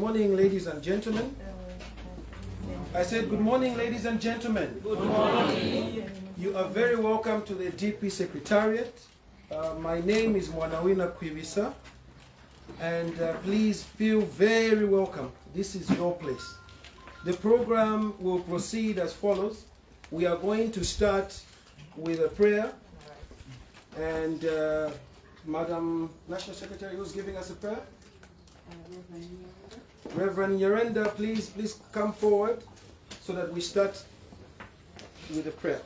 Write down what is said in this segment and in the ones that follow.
morning, ladies and gentlemen. I said, good morning, ladies and gentlemen. Good morning. You are very welcome to the DP Secretariat. My name is Mwanawina Kwivisa, and please feel very welcome. This is your place. The program will proceed as follows. We are going to start with a prayer, and Madam National Secretary, who's giving us a prayer? Reverend Yerenda, please come forward so that we start with a prayer.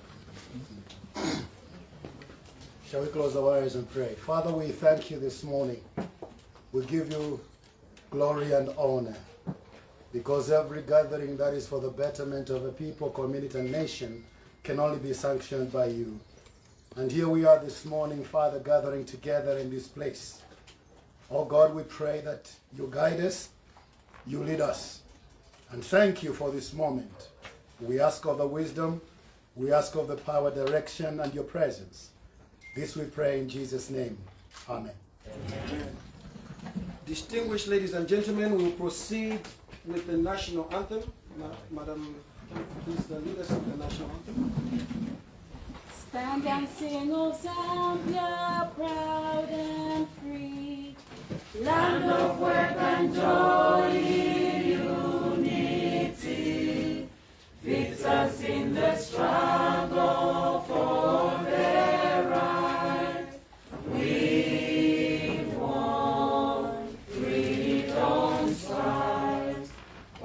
Shall we close our eyes and pray? Father, we thank you this morning. We give you glory and honor, because every gathering that is for the betterment of a people, community, and nation can only be sanctioned by you. And here we are this morning, Father, gathering together in this place. Oh God, we pray that you guide us, you lead us. And thank you for this moment. We ask of the wisdom, we ask of the power, direction, and your presence. This we pray in Jesus' name. Amen. Amen. Distinguished ladies and gentlemen, we will proceed with the national anthem. Madam, please lead us with the national anthem. Stand and sing, O Zambia, proud and free, land of work and joy in unity, victors in the struggle for their right. We've won freedom's fight.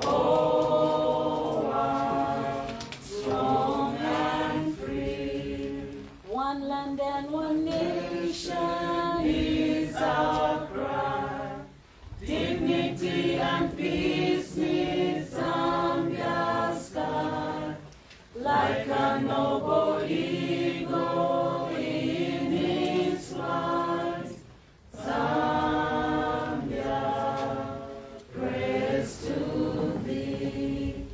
Oh, I'm strong and free. One land and one nation is our cry. Dignity and peace needs Zambia's sky. Like a noble eagle in its flight, Zambia, praise to thee.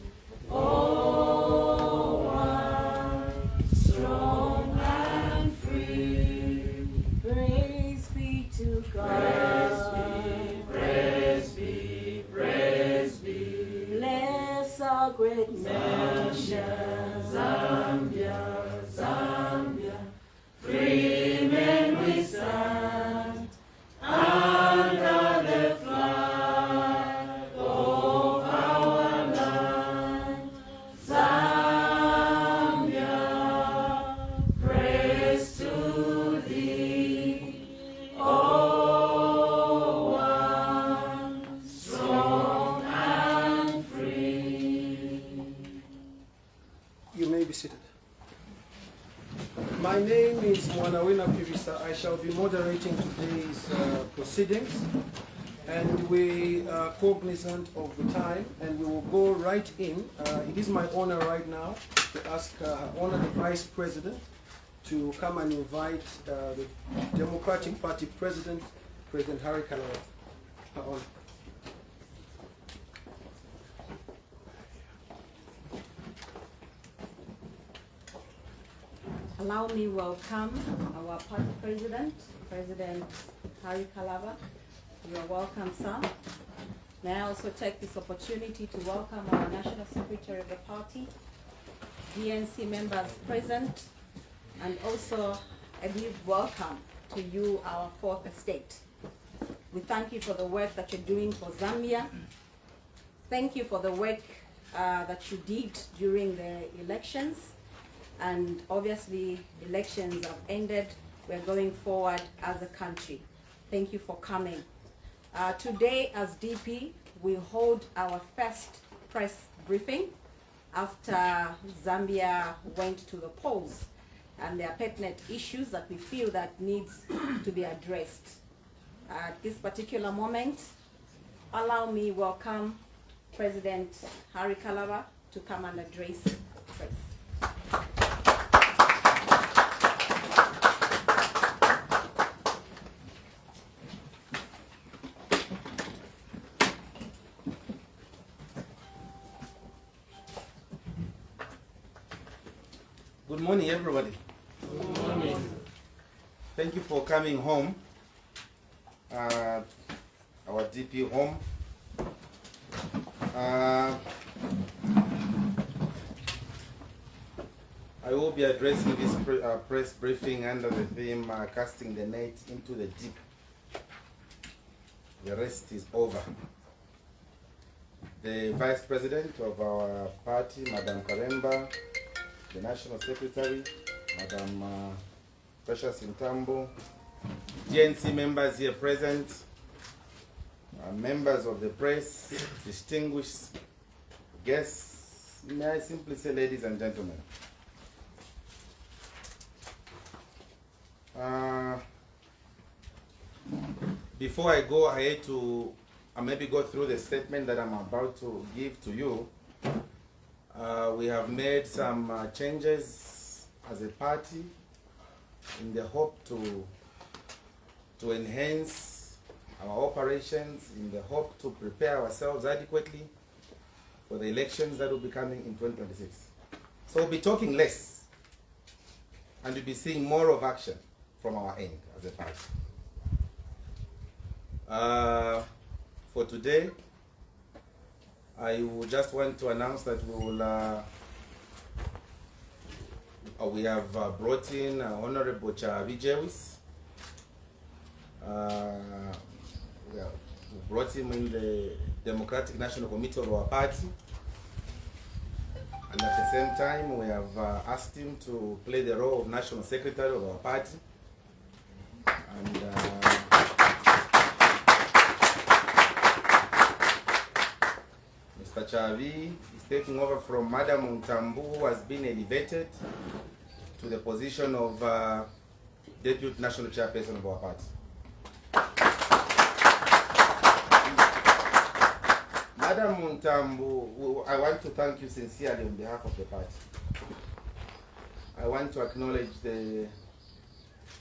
Oh, I'm strong and free. Praise be to God. Praise be, praise be. Bless our great nation. Zambia, Zambia, free men we stand under the flag of our land. Zambia, praise to thee. Oh, one strong and free. You may be seated. My name is Mwanawina Kwivisa. I shall be moderating today's proceedings, and we are cognizant of the time, and we will go right in. It is my honor right now to ask honor the Vice President to come and invite the Democratic Party President, President Harry Kalaba. Her honor. Allow me welcome our Party President, President Harry Kalaba. You are welcome, sir. May I also take this opportunity to welcome our National Secretary of the Party, DNC members present, and also a big welcome to you, our fourth estate. We thank you for the work that you're doing for Zambia. Thank you for the work that you did during the elections. And obviously, elections have ended. We're going forward as a country. Thank you for coming. Today, as DP, we hold our first press briefing after Zambia went to the polls. And there are pertinent issues that we feel that needs to be addressed. At this particular moment, allow me welcome President Harry Kalaba to come and address the press. Good morning, everybody. Good morning. Thank you for coming home, our DP home. I will be addressing this press briefing under the theme casting the net into the deep. The rest is over. The Vice President of our party, Madam Karemba, the National Secretary, Madam Precious Intambo, GNC members here present, members of the press, distinguished guests, may I simply say ladies and gentlemen. Before I go ahead to maybe go through the statement that I'm about to give to you, we have made some changes as a party in the hope to enhance our operations, in the hope to prepare ourselves adequately for the elections that will be coming in 2026. So we'll be talking less and we'll be seeing more of action from our end as a party. For today, I would just want to announce that we have brought in Honorable Chavi Jewis. We brought him in the Democratic National Committee of our party. And at the same time, we have asked him to play the role of National Secretary of our party. And Mr. Chavi is taking over from Madam Ntambu, who has been elevated to the position of Deputy National Chairperson of our party. Madam Ntambu, I want to thank you sincerely on behalf of the party. I want to acknowledge the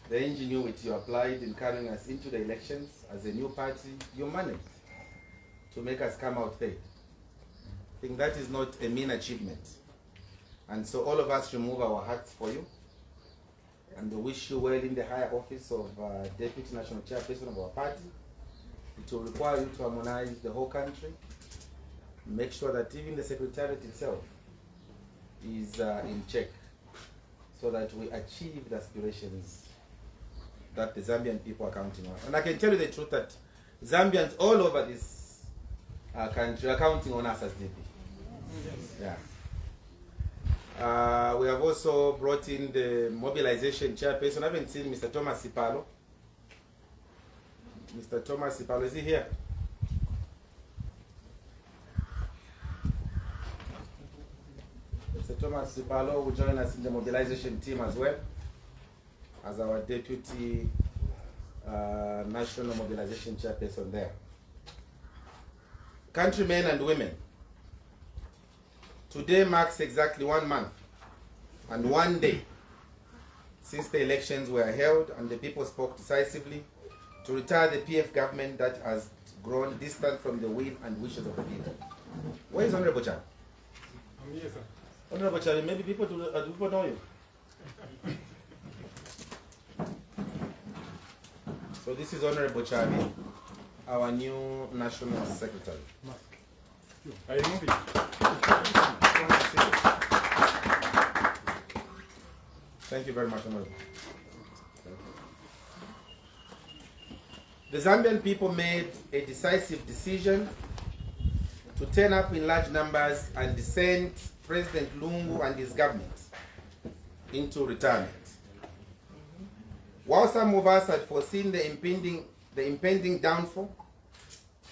ingenuity you applied in carrying us into the elections as a new party. You managed to make us come out third. I think that is not a mean achievement. And so all of us remove our hats for you and wish you well in the higher office of Deputy National Chairperson of our party. It will require you to harmonize the whole country, make sure that even the Secretariat itself is in check so that we achieve the aspirations that the Zambian people are counting on. And I can tell you the truth that Zambians all over this country are counting on us as DP. Yes. Yeah. We have also brought in the mobilization chairperson. I haven't seen Mr. Thomas Sipalo. Mr. Thomas Sipalo, is he here? Mr. Thomas Sipalo will join us in the mobilization team as well as our deputy national mobilization chairperson there. Countrymen and women, today marks exactly 1 month and 1 day since the elections were held and the people spoke decisively to retire the PF government that has grown distant from the will and wishes of the people. Where is Honorable Chan? Yes, sir. Honorable Chan, maybe people know you. So this is Honorable Chavi, our new National Secretary. I remove it. Thank you very much, Honorable. The Zambian people made a decisive decision to turn up in large numbers and send President Lungu and his government into retirement. While some of us had foreseen the impending downfall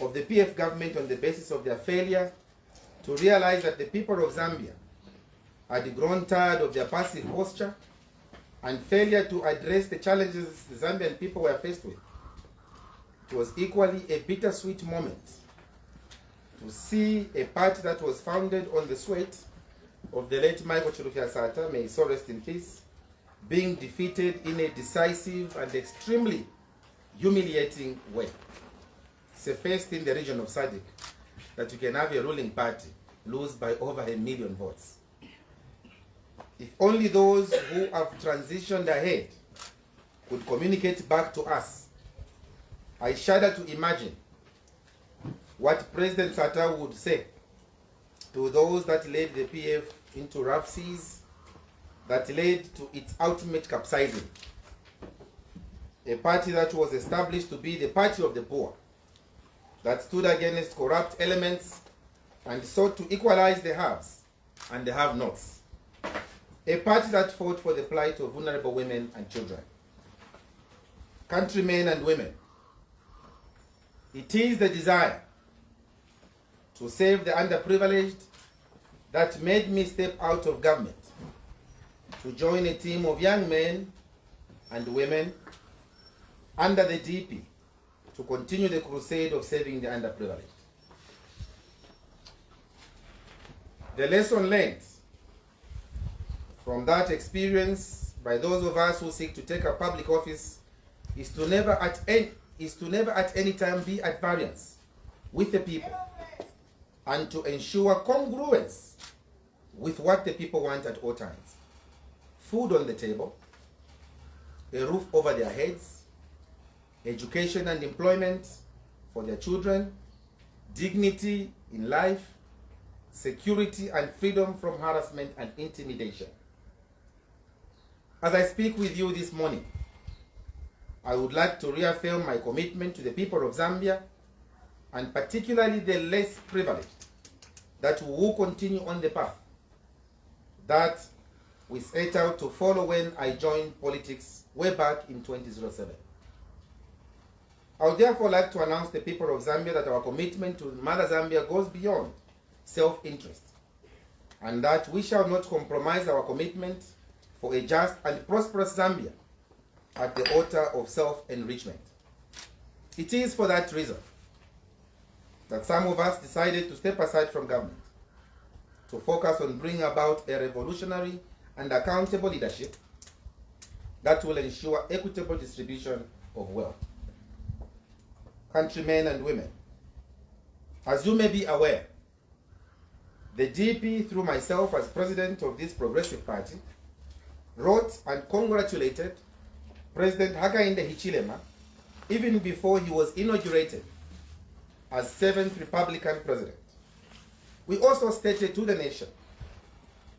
of the PF government on the basis of their failure to realize that the people of Zambia had grown tired of their passive posture and failure to address the challenges the Zambian people were faced with, it was equally a bittersweet moment to see a party that was founded on the sweat of the late Michael Chilufya Sata, may he so rest in peace, being defeated in a decisive and extremely humiliating way. It's a first in the region of SADC that you can have a ruling party lose by over 1 million votes. If only those who have transitioned ahead could communicate back to us. I shudder to imagine what President Sata would say to those that led the PF into rough seas that led to its ultimate capsizing. A party that was established to be the party of the poor, that stood against corrupt elements and sought to equalize the haves and the have-nots. A party that fought for the plight of vulnerable women and children. Countrymen and women, it is the desire to save the underprivileged that made me step out of government to join a team of young men and women under the DP to continue the crusade of saving the underprivileged. The lesson learned from that experience by those of us who seek to take a public office is to never at any time be at variance with the people, and to ensure congruence with what the people want at all times. Food on the table, a roof over their heads, education and employment for their children, dignity in life, security and freedom from harassment and intimidation. As I speak with you this morning, I would like to reaffirm my commitment to the people of Zambia, and particularly the less privileged, that we will continue on the path that we set out to follow when I joined politics way back in 2007. I would therefore like to announce to the people of Zambia that our commitment to Mother Zambia goes beyond self-interest, and that we shall not compromise our commitment for a just and prosperous Zambia at the altar of self-enrichment. It is for that reason that some of us decided to step aside from government to focus on bringing about a revolutionary and accountable leadership that will ensure equitable distribution of wealth. Countrymen and women, as you may be aware, the DP, through myself as president of this progressive party, wrote and congratulated President Hakainde Hichilema even before he was inaugurated as 7th Republican president. We also stated to the nation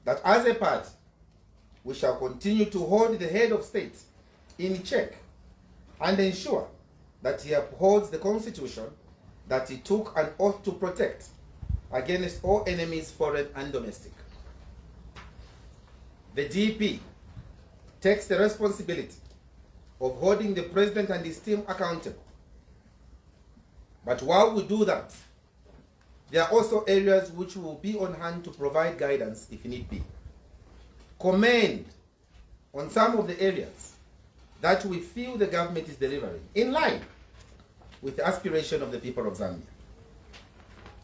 that as a party, we shall continue to hold the head of state in check and ensure that he upholds the Constitution that he took an oath to protect against all enemies, foreign and domestic. The DP takes the responsibility of holding the president and his team accountable. But while we do that, there are also areas which will be on hand to provide guidance if need be. Comment on some of the areas that we feel the government is delivering in line with the aspiration of the people of Zambia.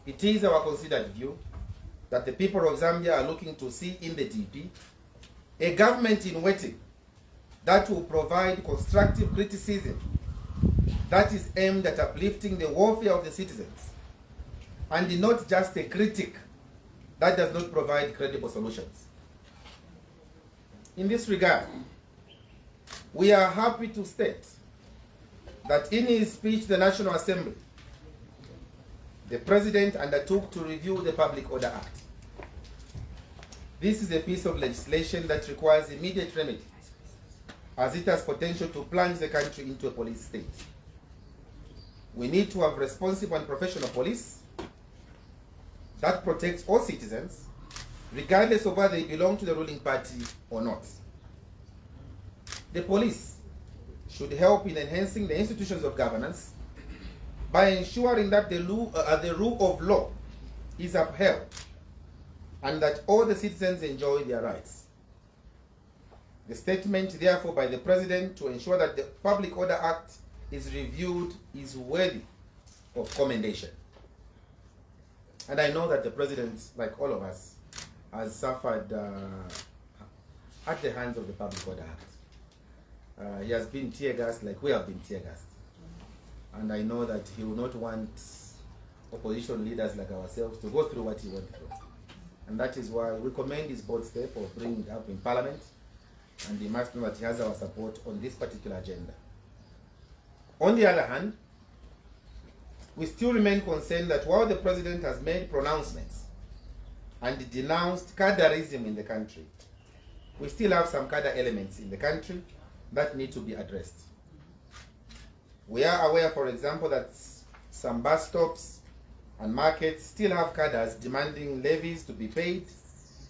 It is our considered view that the people of Zambia are looking to see in the DP a government in waiting that will provide constructive criticism that is aimed at uplifting the welfare of the citizens, and not just a critic that does not provide credible solutions. In this regard, we are happy to state that in his speech to the National Assembly, the President undertook to review the Public Order Act. This is a piece of legislation that requires immediate remedy, as it has potential to plunge the country into a police state. We need to have responsible and professional police that protects all citizens, regardless of whether they belong to the ruling party or not. The police should help in enhancing the institutions of governance by ensuring that the rule of law is upheld and that all the citizens enjoy their rights. The statement, therefore, by the President to ensure that the Public Order Act is reviewed is worthy of commendation. And I know that the President, like all of us, has suffered at the hands of the Public Order Act. He has been tear-gassed like we have been tear-gassed. And I know that he will not want opposition leaders like ourselves to go through what he went through. And that is why we commend his bold step of bringing it up in Parliament, and he must know that he has our support on this particular agenda. On the other hand, we still remain concerned that while the President has made pronouncements and denounced cadreism in the country, we still have some cadre elements in the country that need to be addressed. We are aware, for example, that some bus stops and markets still have cadres demanding levies to be paid,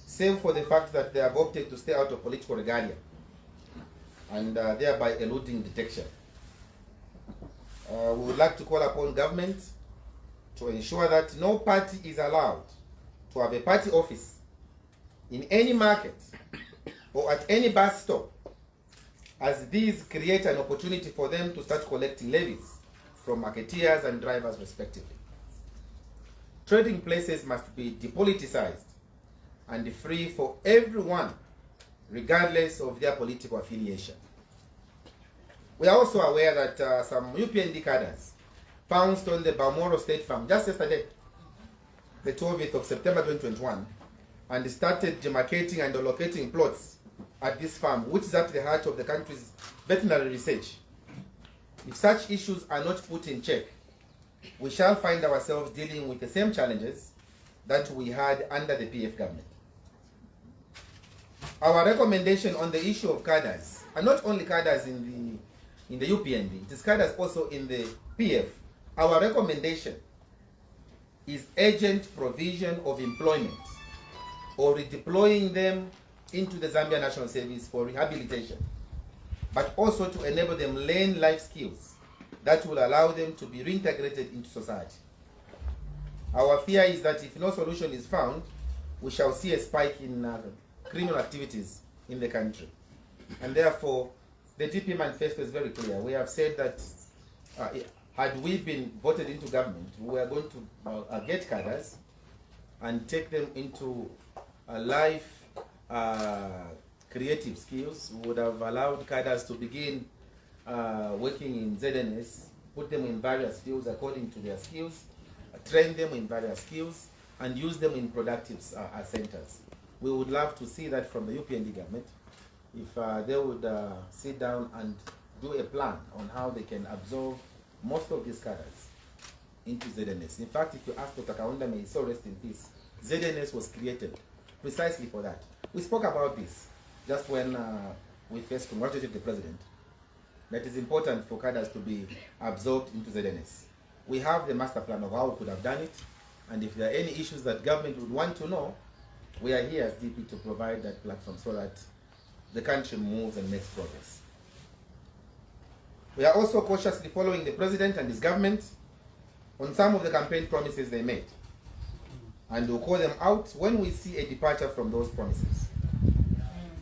save for the fact that they have opted to stay out of political regalia and thereby eluding detection. We would like to call upon government to ensure that no party is allowed to have a party office in any market or at any bus stop, as these create an opportunity for them to start collecting levies from marketeers and drivers respectively. Trading places must be depoliticized and free for everyone, regardless of their political affiliation. We are also aware that some UPND cadres pounced on the Balmoral State Farm just yesterday, the 12th of September 2021, and started demarcating and allocating plots at this farm, which is at the heart of the country's veterinary research. If such issues are not put in check, we shall find ourselves dealing with the same challenges that we had under the PF government. Our recommendation on the issue of cadres, and not only cadres in the UPND, it is cadres also in the PF. Our recommendation is urgent provision of employment or redeploying them into the Zambia National Service for rehabilitation, but also to enable them learn life skills that will allow them to be reintegrated into society. Our fear is that if no solution is found, we shall see a spike in criminal activities in the country. And therefore, the DP manifesto is very clear. We have said that had we been voted into government, we are going to get cadres and take them into life creative skills. We would have allowed cadres to begin working in ZNS, put them in various fields according to their skills, train them in various skills, and use them in productive centers. We would love to see that from the UPND government, if they would sit down and do a plan on how they can absorb most of these cadres into ZNS. In fact, if you ask Dr. Kaunda, may he so rest in peace, ZNS was created precisely for that. We spoke about this just when we first congratulated the president, that it's important for cadres to be absorbed into ZNS. We have the master plan of how we could have done it, and if there are any issues that government would want to know, we are here as DP to provide that platform so that the country moves and makes progress. We are also cautiously following the president and his government on some of the campaign promises they made, and we'll call them out when we see a departure from those promises.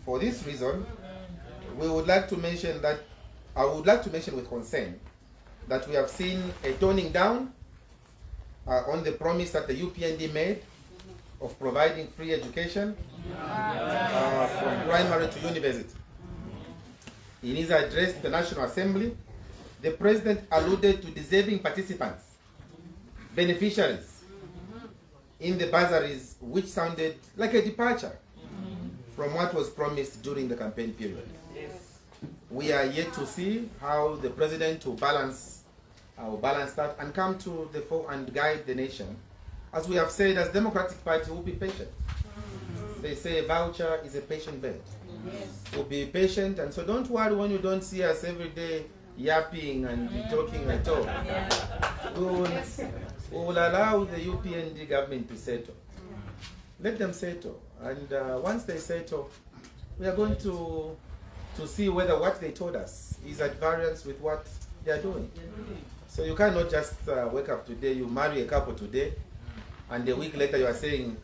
For this reason, we would like to mention that, I would like to mention with concern that we have seen a toning down on the promise that the UPND made of providing free education from primary to university. In his address to the National Assembly, the President alluded to deserving participants, beneficiaries in the bursaries, which sounded like a departure from what was promised during the campaign period. We are yet to see how the President will balance that and come to the fore and guide the nation. As we have said, as Democratic Party, we'll be patient. They say a voucher is a patient bed. We'll be patient, and so don't worry when you don't see us every day yapping and talking at all. We will allow the UPND government to settle. Let them settle, and once they settle, we are going to see whether what they told us is at variance with what they are doing. So you cannot just wake up today, you marry a couple today, and a week later you are saying,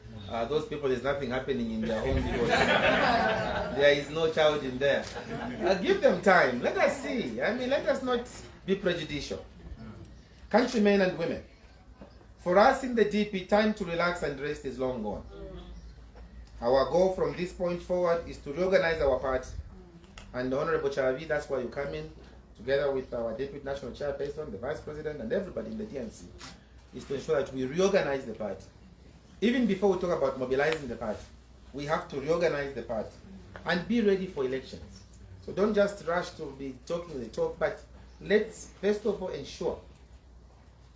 those people, there's nothing happening in their home because there is no child in there. Give them time. Let us see. I mean, let us not be prejudicial. Countrymen and women, for us in the DP, time to relax and rest is long gone. Our goal from this point forward is to reorganize our party. And Honorable Chavi, that's why you come in, together with our Deputy National Chairperson, the Vice President, and everybody in the DNC, is to ensure that we reorganize the party. Even before we talk about mobilizing the party, we have to reorganize the party and be ready for elections. So don't just rush to be talking the talk, but let's first of all ensure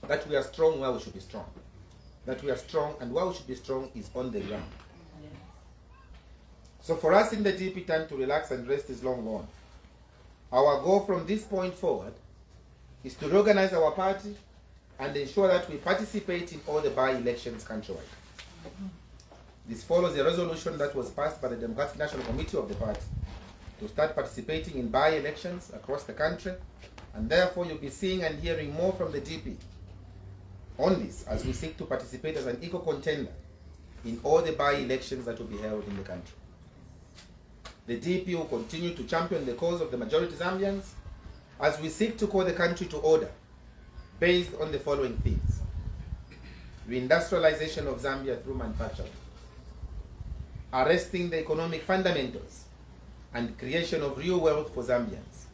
that we are strong where we should be strong. that we are strong, and why we should be strong is on the ground. So for us in the DP, time to relax and rest is long gone. Our goal from this point forward is to reorganize our party and ensure that we participate in all the by-elections countrywide. This follows a resolution that was passed by the Democratic National Committee of the party to start participating in by-elections across the country, and therefore you'll be seeing and hearing more from the DP on this as we seek to participate as an equal contender in all the by-elections that will be held in the country. The DP will continue to champion the cause of the majority Zambians as we seek to call the country to order based on the following themes: reindustrialization of Zambia through manufacturing, arresting the economic fundamentals and creation of real wealth for Zambians,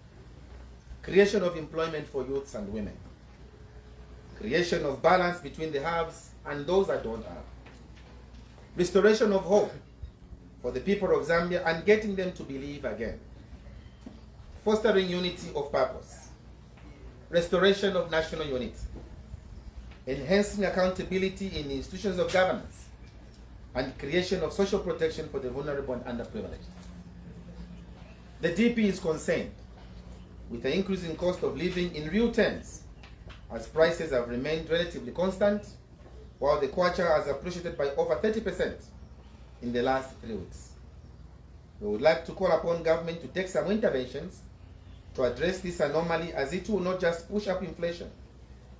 creation of employment for youths and women, creation of balance between the haves and those that don't have, restoration of hope for the people of Zambia and getting them to believe again, fostering unity of purpose, restoration of national unity, enhancing accountability in the institutions of governance, and creation of social protection for the vulnerable and underprivileged. The DP is concerned with the increase in cost of living in real terms, as prices have remained relatively constant, while the kwacha has appreciated by over 30% in the last 3 weeks. We would like to call upon government to take some interventions to address this anomaly, as it will not just push up inflation,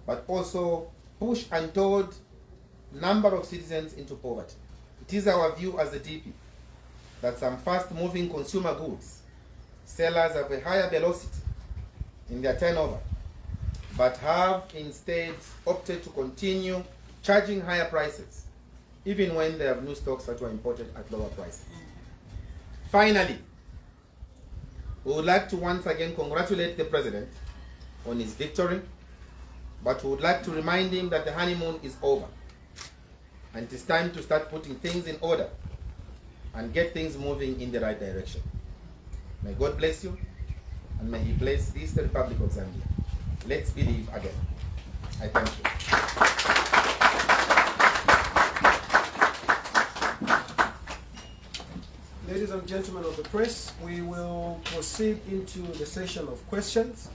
but also push untold number of citizens into poverty. It is our view as the DP that some fast-moving consumer goods sellers have a higher velocity in their turnover, but have instead opted to continue charging higher prices, even when they have new stocks that were imported at lower prices. Finally, we would like to once again congratulate the President on his victory, but we would like to remind him that the honeymoon is over, and it is time to start putting things in order and get things moving in the right direction. May God bless you, and may He bless this, the Republic of Zambia. Let's believe again. I thank you. Ladies and gentlemen of the press, we will proceed into the session of questions.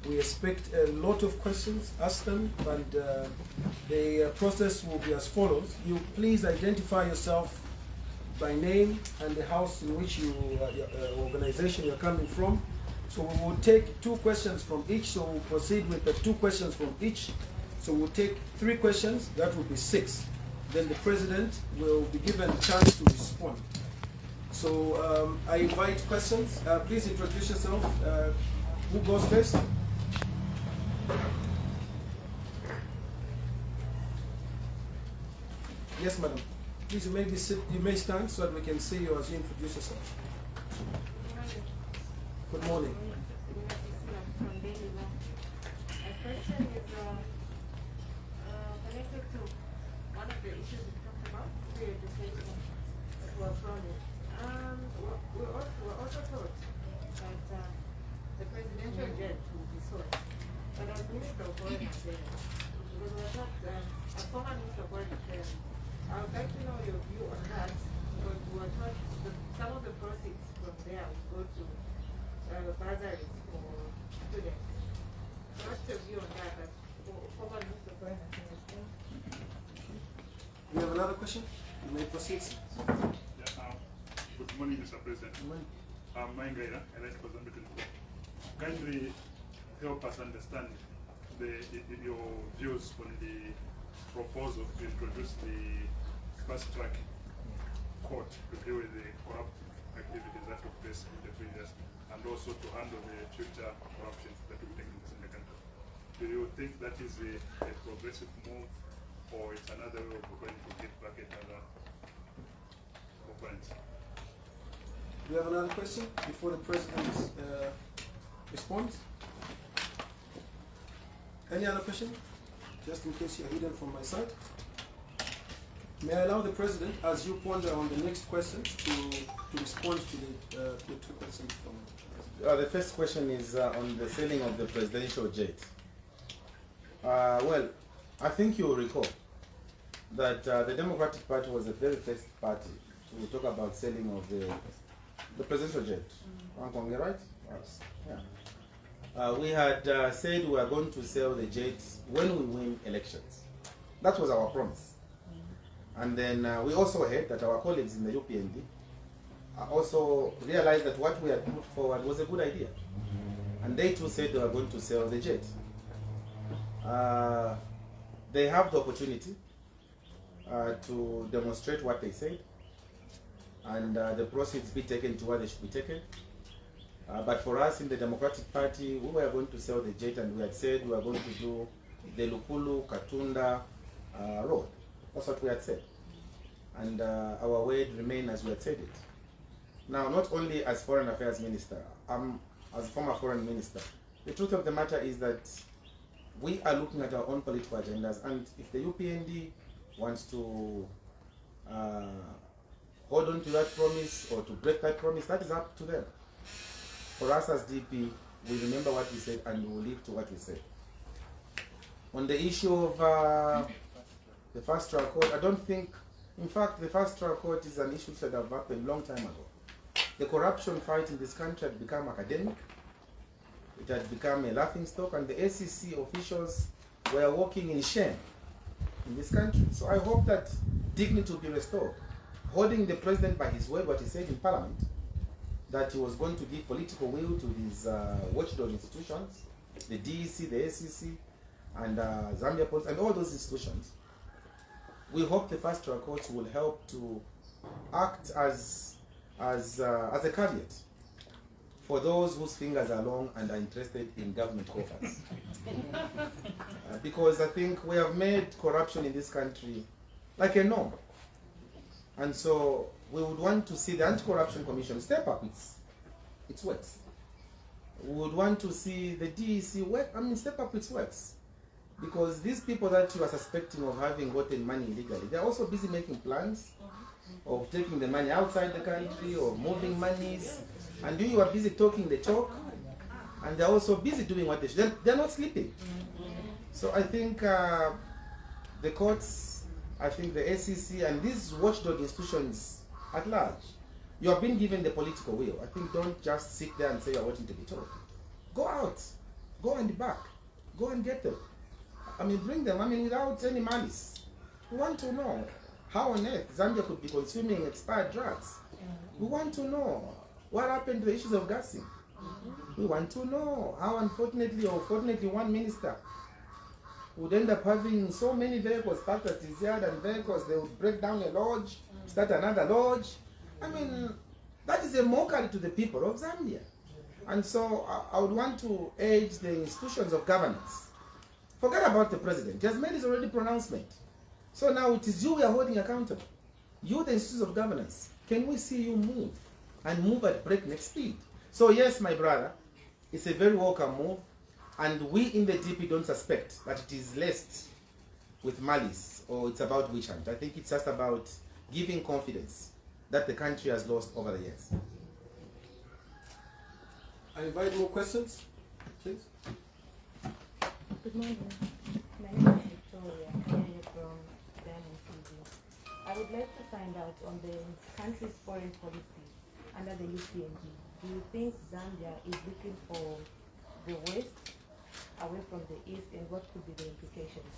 We expect a lot of questions. Ask them, and the process will be as follows. You please identify yourself by name and the house in which you, organization you're coming from. So we will take 2 questions from each. So we'll proceed with the 2 questions from each. So we'll take 3 questions. That will be 6. Then the President will be given a chance to respond. So I invite questions. Please introduce yourself. Who goes first? Yes, madam. Please, you may be you may stand so that we can see you as you introduce yourself. Good morning. My question is connected to one of the issues we talked about, free education that were promised. We were also told that the presidential jet will be sold. But as Minister of Foreign Affairs, because we were not, as former Minister of Foreign Affairs, I would like to know your view on that, because we were taught that some of the proceeds from there will go to bursaries for students. What's your view on that? Former Minister of Foreign Affairs. We have another question? You may proceed. Yeah, good morning, Mr. President. Good morning. I'm Maingaira, I like for Zambia 24. Kindly help us understand your views on the proposal to introduce the fast-track court to deal with the corrupt activities that took place in the previous, and also to handle the future corruption that will take place in the country. Do you think that is a progressive move, or it's another way of going to get back at other opponents? Do you have another question before the President responds? Any other question? Just in case you're hidden from my side. May I allow the President, as you ponder on the next question, to respond to the 2 questions from the President? The first question is on the selling of the presidential jet. Well, I think you will recall that the Democratic Party was the very first party to talk about selling of the presidential jet. Right? Yes. Yeah. We had said we were going to sell the jet when we win elections. That was our promise. And then we also heard that our colleagues in the UPND also realized that what we had put forward was a good idea. And they too said they were going to sell the jet. They have the opportunity to demonstrate what they said, and the proceeds be taken to where they should be taken. But for us in the Democratic Party, we were going to sell the jet, and we had said we were going to do the Lukulu Katunda road. That's what we had said. And our word remained as we had said it. Now, not only as Foreign Affairs Minister, as former Foreign Minister, the truth of the matter is that we are looking at our own political agendas, and if the UPND wants to hold on to that promise or to break that promise, that is up to them. For us as DP, we remember what we said and we will live to what we said. On the issue of the fast track court, I don't think, in fact, the fast track court is an issue that have happened a long time ago. The corruption fight in this country had become academic. It had become a laughingstock, and the ACC officials were walking in shame in this country. So I hope that dignity will be restored. Holding the president by his word, what he said in Parliament, that he was going to give political will to these watchdog institutions, the DEC, the ACC, and Zambia Police, and all those institutions. We hope the fast track courts will help to act as a caveat for those whose fingers are long and are interested in government coffers. Because I think we have made corruption in this country like a norm. And so we would want to see the Anti-Corruption Commission step up its works. We would want to see the DEC step up its works. Because these people that you are suspecting of having gotten money illegally, they're also busy making plans of taking the money outside the country, or moving monies. And you are busy talking the talk, and they're also busy doing what they should. They're not sleeping. So I think the courts, I think the ACC, and these watchdog institutions at large, you have been given the political will. I think don't just sit there and say you're waiting to be told. Go out, go and back, go and get them. Bring them, without any malice. We want to know how on earth Zambia could be consuming expired drugs. We want to know what happened to the issues of gassing. We want to know how, unfortunately or fortunately, one minister would end up having so many vehicles parked at his yard, and vehicles, they would break down a lodge, start another lodge. That is a mockery to the people of Zambia. And so I would want to urge the institutions of governance. Forget about the president. He has made his already pronouncement. So now it is you we are holding accountable. You, the institutions of governance. Can we see you move? And move at breakneck speed. So yes, my brother, it's a very welcome move. And we in the DP don't suspect that it is laced with malice or it's about witch hunt. I think it's just about giving confidence that the country has lost over the years. I invite more questions, please. Good morning. My name is Victoria. I'm here from Diamond TV. I would like to find out on the country's foreign policy under the UPND. Do you think Zambia is looking for the West away from the East, and what could be the implications?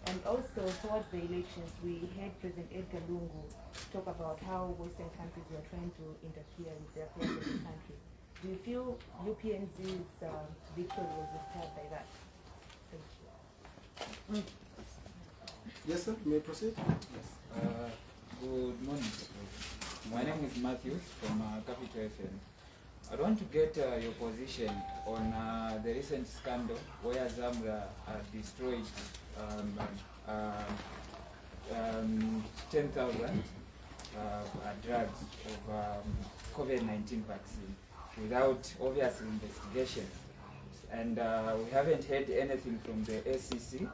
And also, towards the elections, we heard President Edgar Lungu talk about how Western countries were trying to interfere with the affairs of the country. Do you feel UPND's victory was inspired by that? Thank you. Yes, sir. You may proceed. Yes. Good morning. My name is Matthew from Capital FM. I want to get your position on the recent scandal where Zambia destroyed 10,000 drugs of COVID-19 vaccine without obvious investigation. And we haven't heard anything from the ACC.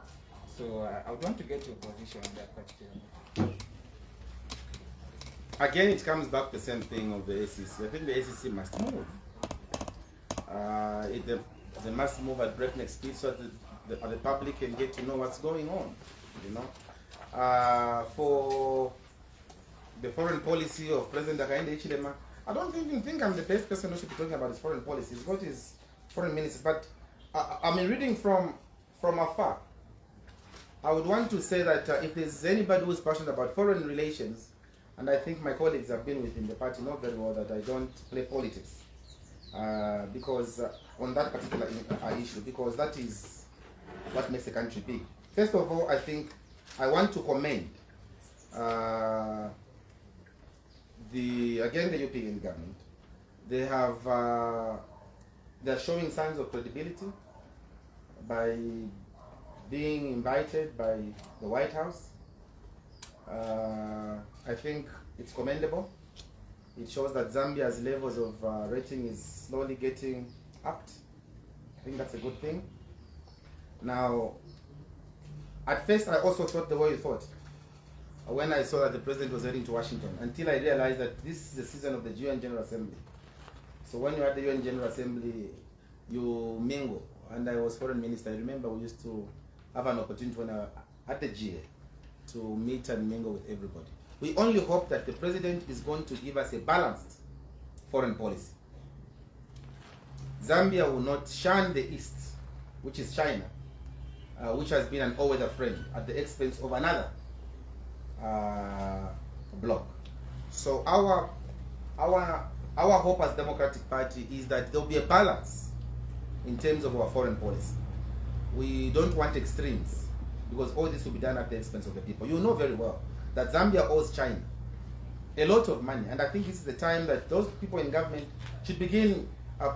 So I would want to get your position on that particular matter. Again, it comes back to the same thing of the ACC. I think the ACC must move. They must move at breakneck speed so that the public can get to know what's going on. for the foreign policy of President Hakainde Hichilema. I don't even think I'm the best person who should be talking about his foreign policy. He's got his foreign ministers, but I mean, reading from afar, I would want to say that if there's anybody who's passionate about foreign relations, and I think my colleagues have been within the party know very well that I don't play politics, because on that particular issue, because that is what makes a country big. First of all, I think I want to commend the European government. They have they're showing signs of credibility by being invited by the White House. I think it's commendable. It shows that Zambia's levels of rating is slowly getting upped. I think that's a good thing. Now, at first I also thought the way you thought when I saw that the president was heading to Washington, until I realized that this is the season of the UN General Assembly. So when you're at the UN General Assembly, you mingle. And I was foreign minister. I remember we used to have an opportunity when at the GA to meet and mingle with everybody. We only hope that the president is going to give us a balanced foreign policy. Zambia will not shun the East, which is China, which has been an all-weather friend at the expense of another bloc. So our hope as Democratic Party is that there will be a balance in terms of our foreign policy. We don't want extremes, because all this will be done at the expense of the people. You know very well that Zambia owes China a lot of money, and I think this is the time that those people in government should begin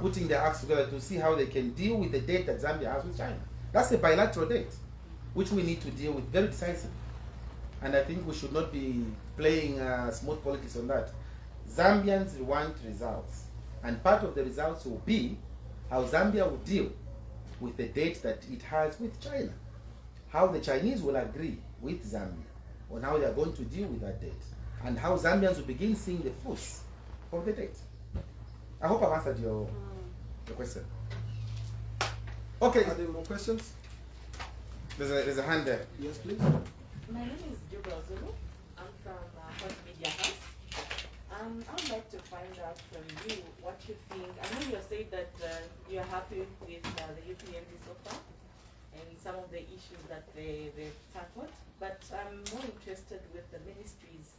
putting their acts together to see how they can deal with the debt that Zambia has with China. That's a bilateral debt, which we need to deal with very decisively. And I think we should not be playing smooth politics on that. Zambians want results, and part of the results will be how Zambia will deal with the debt that it has with China. How the Chinese will agree with Zambia on how they are going to deal with that debt, and how Zambians will begin seeing the fruits of the debt. I hope I've answered your question. Okay. Are there more questions? There's a hand there. Yes, please. My name is Jubel Zulu. I'm from Hot Media House. I would like to find out from you what you think. I know you said that you're happy with the UPND so far and some of the issues that they've tackled, but I'm more interested with the ministries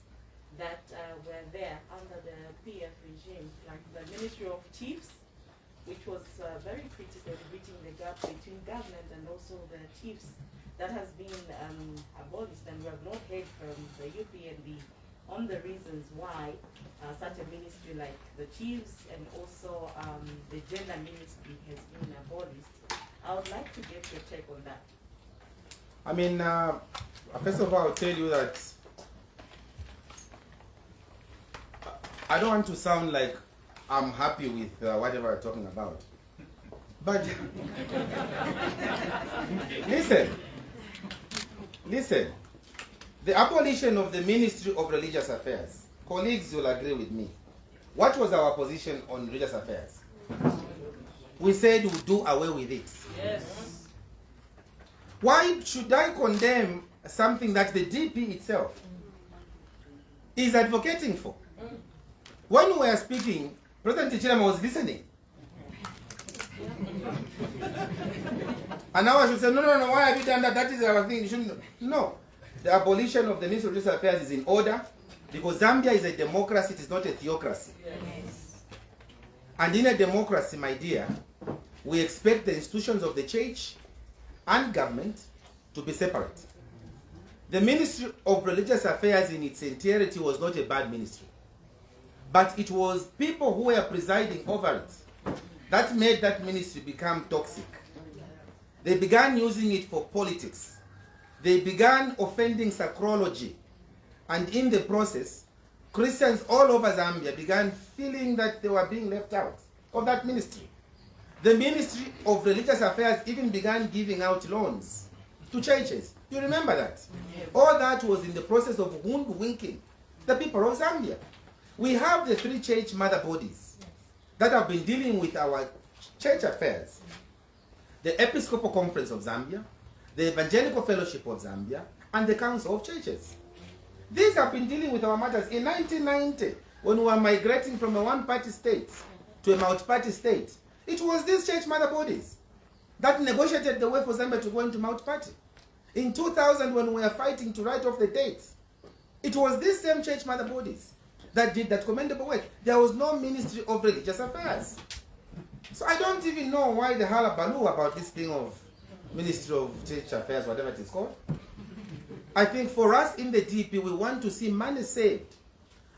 that were there under the PF regime, like the Ministry of Chiefs, which was very critical, bridging the gap between government and also the chiefs. That has been abolished, and we have not heard from the UPND on the reasons why such a ministry like the chiefs and also the gender ministry has been abolished. I would like to get your take on that. I mean, first of all, I'll tell you that I don't want to sound like I'm happy with whatever I'm talking about. But listen, the abolition of the Ministry of Religious Affairs, colleagues will agree with me. What was our position on religious affairs? We said we'll do away with it. Yes. Why should I condemn something that the DP itself is advocating for? When we were speaking, President Hichilema was listening. And now I should say, no, why have you done that? That is our thing. You shouldn't. No. The abolition of the Ministry of Religious Affairs is in order, because Zambia is a democracy, it is not a theocracy. Yes. And in a democracy, my dear, we expect the institutions of the church and government to be separate. The Ministry of Religious Affairs in its entirety was not a bad ministry, but it was people who were presiding over it that made that ministry become toxic. They began using it for politics. They began offending sacrology. And in the process, Christians all over Zambia began feeling that they were being left out of that ministry. The Ministry of Religious Affairs even began giving out loans to churches. You remember that? Yes. All that was in the process of hoodwinking the people of Zambia. We have the 3 church mother bodies that have been dealing with our church affairs. The Episcopal Conference of Zambia, the Evangelical Fellowship of Zambia, and the Council of Churches. These have been dealing with our matters. In 1990, when we were migrating from a one-party state to a multi-party state, it was these church mother bodies that negotiated the way for Zambia to go into multi-party. In 2000, when we were fighting to write off the dates, it was these same church mother bodies that did that commendable work. There was no Ministry of Religious Affairs. So I don't even know why the hullabaloo about this thing of Ministry of Church Affairs, whatever it is called. I think for us in the DP, we want to see money saved.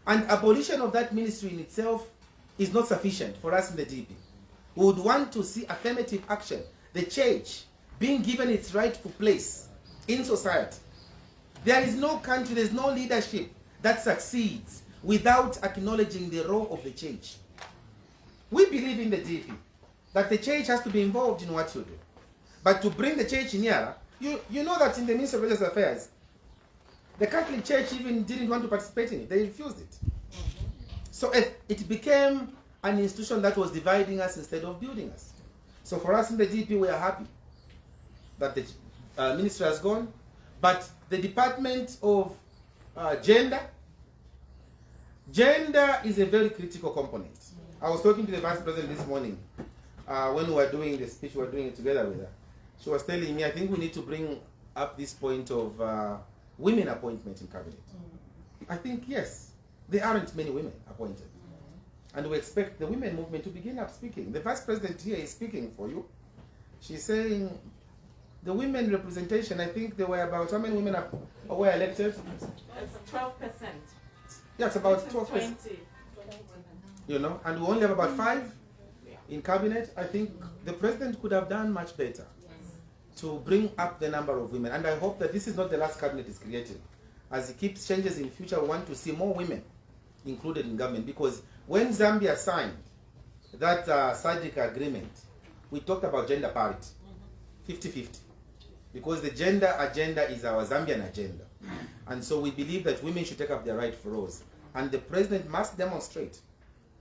And abolition of that ministry in itself is not sufficient for us in the DP. We would want to see affirmative action. The church being given its rightful place in society. There is no country, there is no leadership that succeeds without acknowledging the role of the church. We believe in the DP that the church has to be involved in what you do. But to bring the church nearer, you know that in the Ministry of Religious Affairs, the Catholic Church even didn't want to participate in it. They refused it. So it became an institution that was dividing us instead of building us. So for us in the DP, we are happy that the ministry has gone. But the Department of Gender is a very critical component. I was talking to the Vice President this morning when we were doing the speech, we were doing it together with her. She was telling me, I think we need to bring up this point of women appointment in cabinet. I think, yes, there aren't many women appointed. And we expect the women movement to begin up speaking. The Vice President here is speaking for you. She's saying the women representation, I think there were about, how many women were elected? It's 12%. Yeah, it's about 12%. 20. You know, and we only have about 5 in cabinet. I think the president could have done much better to bring up the number of women. And I hope that this is not the last cabinet is created. As it keeps changes in future, we want to see more women included in government. Because when Zambia signed that SADC agreement, we talked about gender parity, 50-50. Because the gender agenda is our Zambian agenda. And so we believe that women should take up their rightful roles. And the president must demonstrate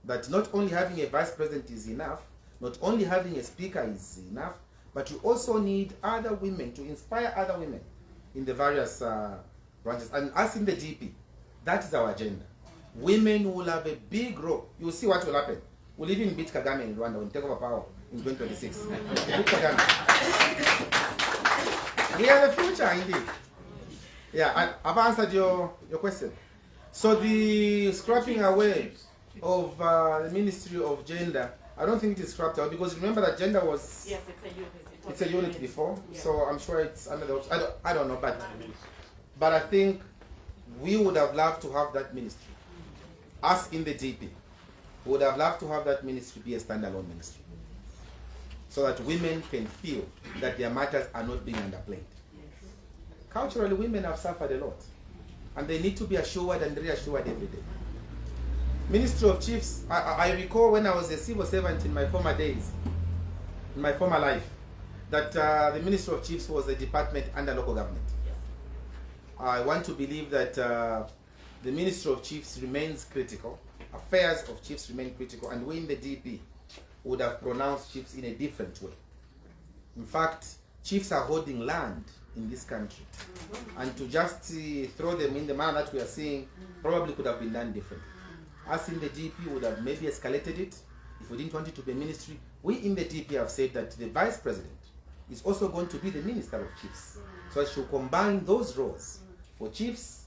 that not only having a vice president is enough, not only having a speaker is enough, but you also need other women to inspire other women in the various branches. And us in the DP, that is our agenda. Women will have a big role. You will see what will happen. We'll even beat Kagame in Rwanda when we take over power in 2026. Beat Kagame. We are the future, indeed. Yeah, I've answered your question. So the scrapping away of the Ministry of Gender, I don't think it is scrapped out, because remember that gender was... Yes, it's a unit. It's a unit before, yeah. so I'm sure it's under the... I don't know, but I think we would have loved to have that ministry. Us in the DP would have loved to have that ministry be a standalone ministry, so that women can feel that their matters are not being underplayed. Culturally, women have suffered a lot, and they need to be assured and reassured every day. Ministry of Chiefs, I recall when I was a civil servant in my former days, in my former life, that the Ministry of Chiefs was a department under local government. I want to believe that the Ministry of Chiefs remains critical, affairs of chiefs remain critical, and we in the DP would have pronounced chiefs in a different way. In fact, chiefs are holding land in this country, and to just throw them in the manner that we are seeing probably could have been done differently. Us in the DP would have maybe escalated it if we didn't want it to be a ministry. We in the DP have said that the Vice President is also going to be the Minister of Chiefs, so it should combine those roles for chiefs,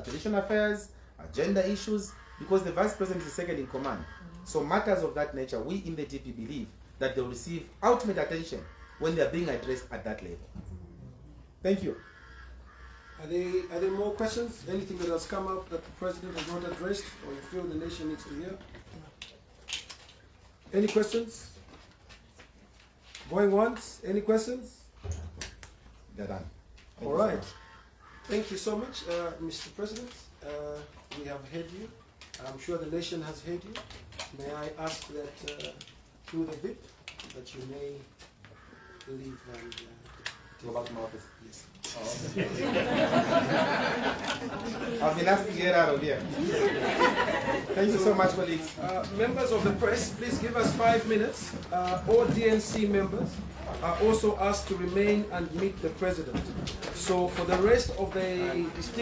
traditional affairs, gender issues, because the Vice President is second in command. So matters of that nature, we in the DP believe that they will receive ultimate attention when they are being addressed at that level. Thank you. Are there more questions? Anything that has come up that the President has not addressed or you feel the nation needs to hear? Any questions? Going once? Any questions? They're done. All right. Thank you so much, Mr. President. We have heard you. I'm sure the nation has heard you. May I ask that through the VIP that you may leave and Go back to my office. yes. Oh, okay. I've been asked to get out of here. Thank you so much, colleagues. Members of the press, please give us 5 minutes. All DNC members are also asked to remain and meet the President. So for the rest of the distinct